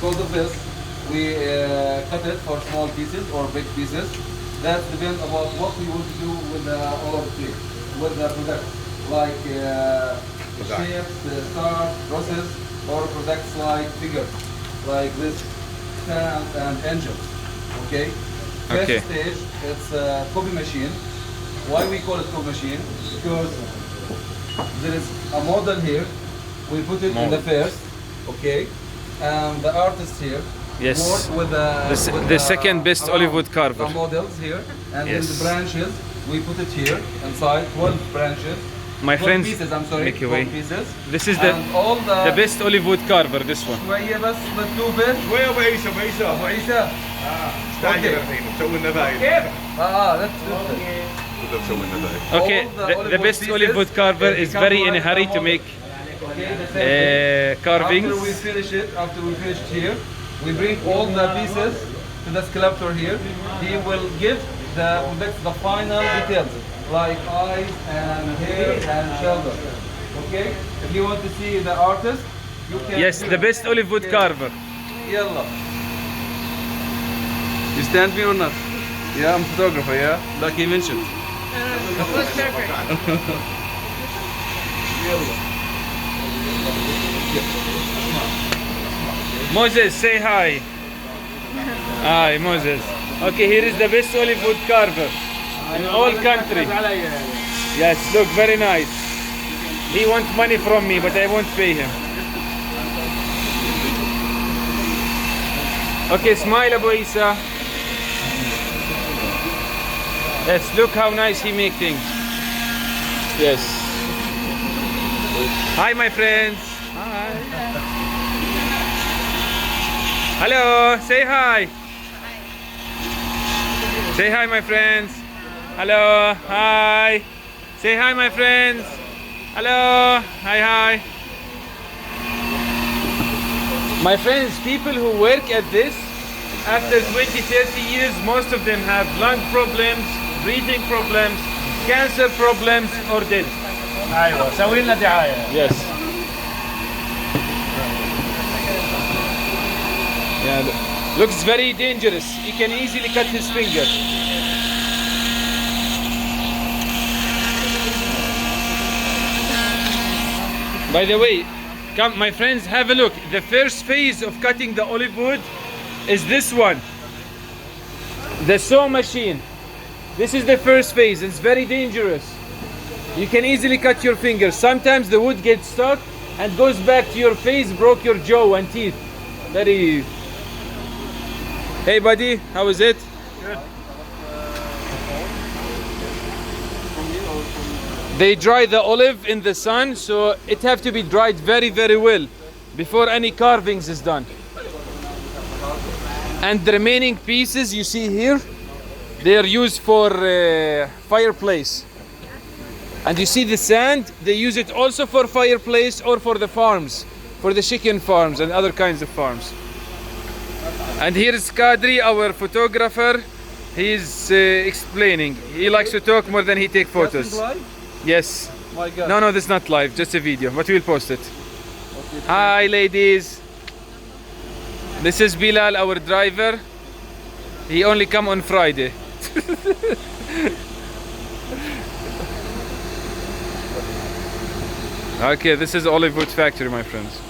because of this, we cut it for small pieces or big pieces. That depends about what we want to do with the olive tree, with the product, like shapes, stars, roses, or products like figures, like this fans and angels. Okay. First Okay. stage, it's a copy machine. Why we call it copy machine? Because there is a model here. We put it in the first, okay, and the artist here Yes. work with The second best olive wood carver. the models here, and Yes. in the branches we put it here inside 12 branches. My 12 friends, pieces, I'm sorry, make 12 your way. pieces. This is the and all the best olive wood carver. This one. شوية بس بالتوبة. وين ابو عيسى ابو عيسى أبو عيسى. استعجل الحين مسوي لنا باين كيف؟ that's كله مسوي لنا باين Okay, the best olive wood carver is very in a hurry to make carvings. After we finish it here, we bring all the pieces to the sculptor here. He will give the final details, like eyes and hair and shoulder. Okay? If you want to see the artist, you can. Yes, the best olive wood carver. Yalla. You stand me or not? Yeah, I'm a photographer, yeah? Like he mentioned. Moses, say hi. Hi, Moses. Okay, here is the best olive wood carver in all country. Yes, look, very nice. He wants money from me, but I won't pay him. Okay, smile, Abu Isa. Yes, look how nice he make things. Yes. Hi, my friends. Hi. Hello, say hi. Say hi, my friends. Hello, hi. Say hi, my friends. Hello, hi, hi. My friends, people who work at this, after 20, 30 years, most of them have lung problems, breathing problems, cancer problems, or death. ايوه سوي لنا دعايه. Yes. Yeah, looks very dangerous. He can easily cut his finger. By the way, come, my friends, have a look. The first phase of cutting the olive wood is this one, the saw machine. This is the first phase. It's very dangerous. You can easily cut your finger. Sometimes the wood gets stuck and goes back to your face, broke your jaw and teeth. Very. Hey buddy, how is it? Good. They dry the olive in the sun, so it have to be dried very, very well before any carvings is done. And the remaining pieces you see here, they are used for fireplace. And you see the sand, they use it also for fireplace or for the farms, for the chicken farms and other kinds of farms. And here is Kadri, our photographer. He's explaining. He likes to talk more than he take photos. Yes. My God. No, this is not live, just a video, but we'll post it. Hi, ladies. This is Bilal, our driver. He only come on Friday. Okay, this is olive wood factory, my friends.